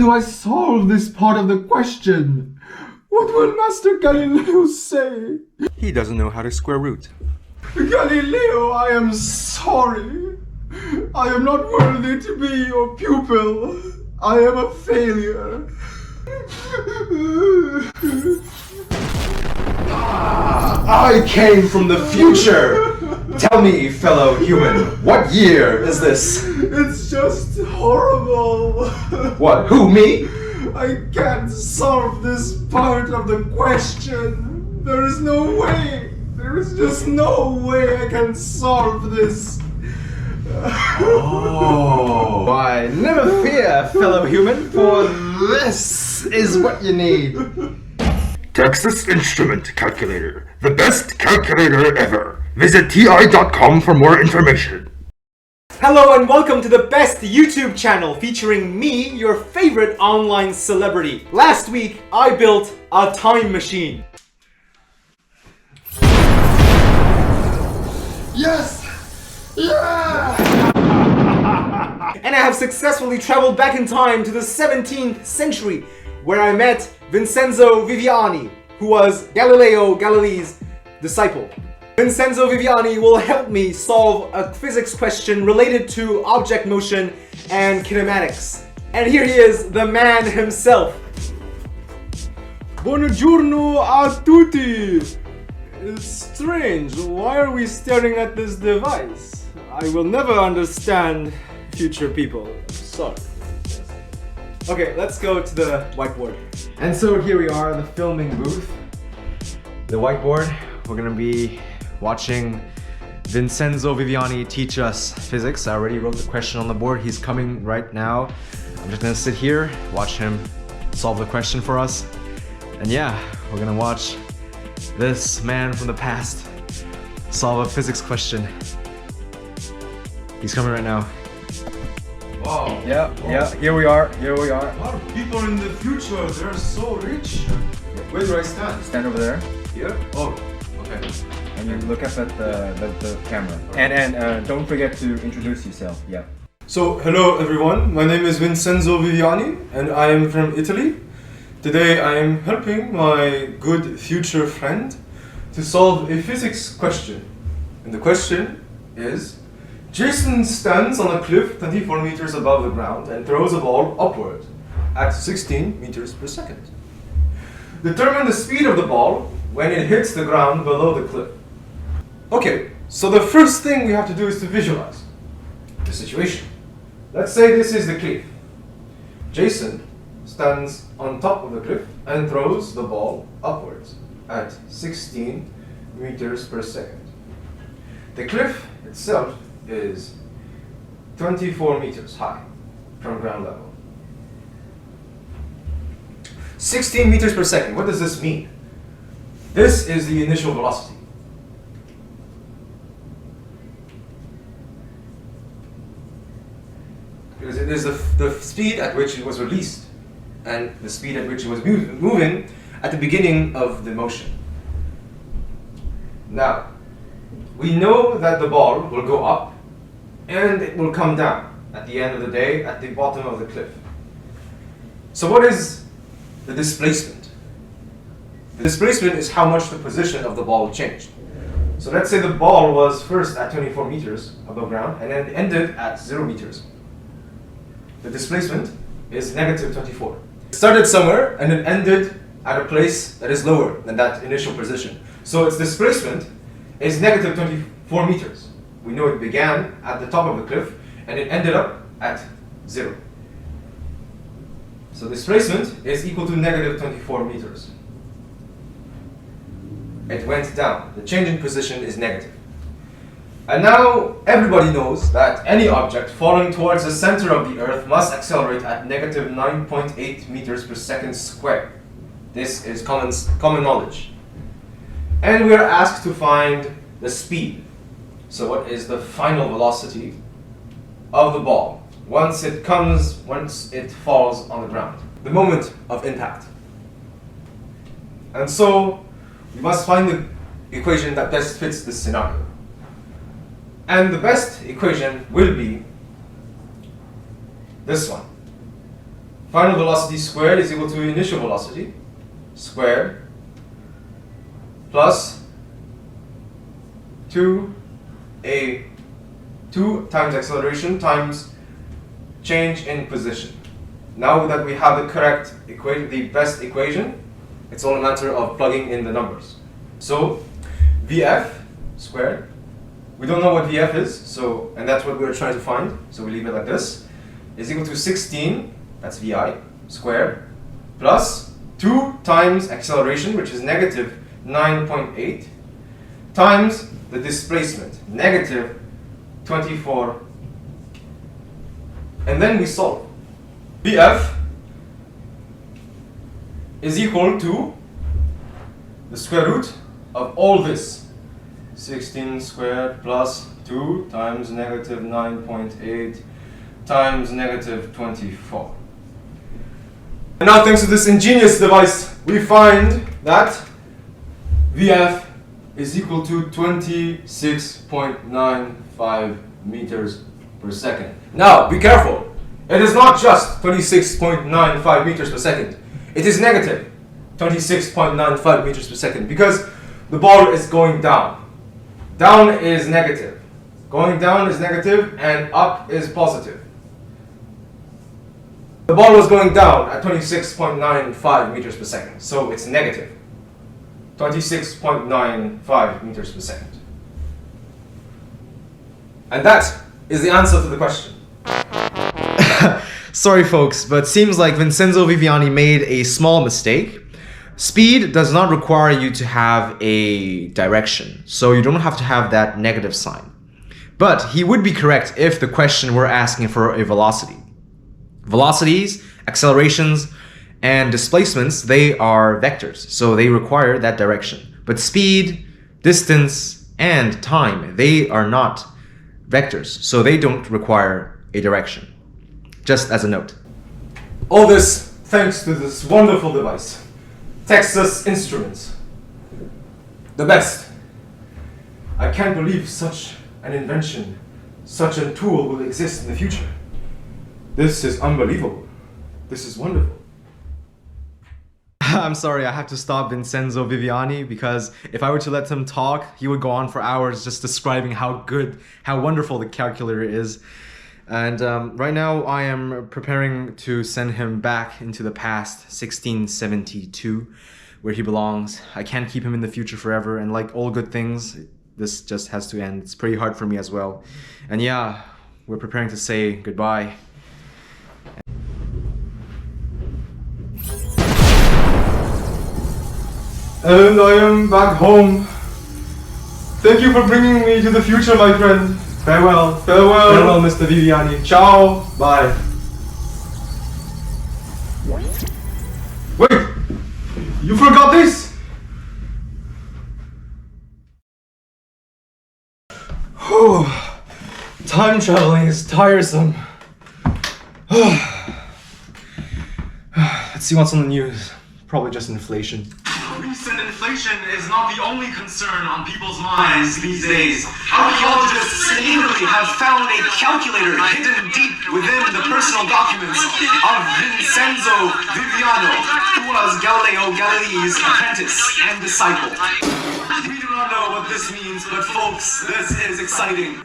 do I solve this part of the question? What will Master Galileo say? He doesn't know how to square root. Galileo, I am sorry. I am not worthy to be your pupil. I am a failure. I came from the future! Tell me, fellow human, what year is this? It's just horrible. What, who, me? I can't solve this part of the question. There is no way. There is just no way I can solve this. Oh, why, never fear, fellow human, for this is what you need. Texas Instrument Calculator, the best calculator ever. Visit ti.com for more information. Hello and welcome to the best YouTube channel featuring me, your favorite online celebrity. Last week, I built a time machine. Yes! Yeah! And I have successfully traveled back in time to the 17th century, where I met Vincenzo Viviani, who was Galileo Galilei's disciple. Vincenzo Viviani will help me solve a physics question related to object motion and kinematics. And here he is, the man himself. Buongiorno a tutti! It's strange, why are we staring at this device? I will never understand future people. Sorry. Okay, let's go to the whiteboard. And so here we are, the filming booth. The whiteboard, we're gonna be watching Vincenzo Viviani teach us physics. I already wrote the question on the board. He's coming right now. I'm just gonna sit here, watch him solve the question for us. And yeah, we're gonna watch this man from the past solve a physics question. He's coming right now. Wow. Yeah, here we are. A lot of people in the future, they're so rich. Where do I stand? Stand over there, Here? Oh, okay. and you look up at the camera. And don't forget to introduce yourself. Yeah. So, hello everyone, my name is Vincenzo Viviani and I am from Italy. Today I am helping my good future friend to solve a physics question. And the question is, Jason stands on a cliff 24 meters above the ground and throws a ball upward at 16 meters per second. Determine the speed of the ball when it hits the ground below the cliff. Okay, so the first thing we have to do is to visualize the situation. Let's say this is the cliff. Jason stands on top of the cliff and throws the ball upwards at 16 meters per second. The cliff itself is 24 meters high from ground level. 16 meters per second, what does this mean? This is the initial velocity. Because it is the speed at which it was released and the speed at which it was moving at the beginning of the motion. Now, we know that the ball will go up and it will come down at the end of the day at the bottom of the cliff. So what is the displacement? The displacement is how much the position of the ball changed. So let's say the ball was first at 24 meters above ground and then ended at 0 meters. The displacement is negative 24. It started somewhere and it ended at a place that is lower than that initial position. So its displacement is negative 24 meters. We know it began at the top of the cliff and it ended up at 0. So displacement is equal to negative 24 meters. It went down. The change in position is negative. And now everybody knows that any object falling towards the center of the Earth must accelerate at negative 9.8 meters per second squared. This is common knowledge. And we are asked to find the speed. So what is the final velocity of the ball once it falls on the ground? The moment of impact. And so we must find the equation that best fits this scenario. And the best equation will be this one. final velocity squared is equal to initial velocity squared plus 2 times acceleration times change in position. Now that we have the correct equation, the best equation, it's all a matter of plugging in the numbers. So VF squared, we don't know what VF is, so, and that's what we're trying to find, so we leave it like this, is equal to 16, that's VI, squared, plus 2 times acceleration, which is negative 9.8, times the displacement, negative 24, and then we solve. VF is equal to the square root of all this, 16 squared plus 2 times negative 9.8 times negative 24. And now, thanks to this ingenious device, we find that VF is equal to 26.95 meters per second. Now, be careful. It is not just 26.95 meters per second. It is negative 26.95 meters per second because the ball is going down. Down is negative. Going down is negative and up is positive. The ball was going down at 26.95 meters per second, so it's negative 26.95 meters per second. And that is the answer to the question. Sorry folks, but seems like Vincenzo Viviani made a small mistake. Speed does not require you to have a direction, so you don't have to have that negative sign. But he would be correct if the question were asking for a velocity. Velocities, accelerations, and displacements, they are vectors, so they require that direction. But speed, distance, and time, they are not vectors, so they don't require a direction. Just as a note. All this thanks to this wonderful device, Texas Instruments. The best. I can't believe such an invention, such a tool will exist in the future. This is unbelievable. This is wonderful. I'm sorry, I have to stop Vincenzo Viviani because if I were to let him talk, he would go on for hours just describing how good, how wonderful the calculator is. And right now I am preparing to send him back into the past, 1672, where he belongs. I can't keep him in the future forever, and like all good things, this just has to end. It's pretty hard for me as well. And yeah, we're preparing to say goodbye. And I am back home. Thank you for bringing me to the future, my friend. Farewell. Farewell. Farewell, Mr. Viviani. Ciao. Bye. Wait! You forgot this? Oh, time traveling is tiresome. Let's see what's on the news. Probably just inflation. Recent inflation is not the only concern on people's minds these days. Archaeologists in Italy have found a calculator hidden deep within the personal documents of Vincenzo Viviano, who was Galileo Galilei's apprentice and disciple. We do not know what this means, but folks, this is exciting.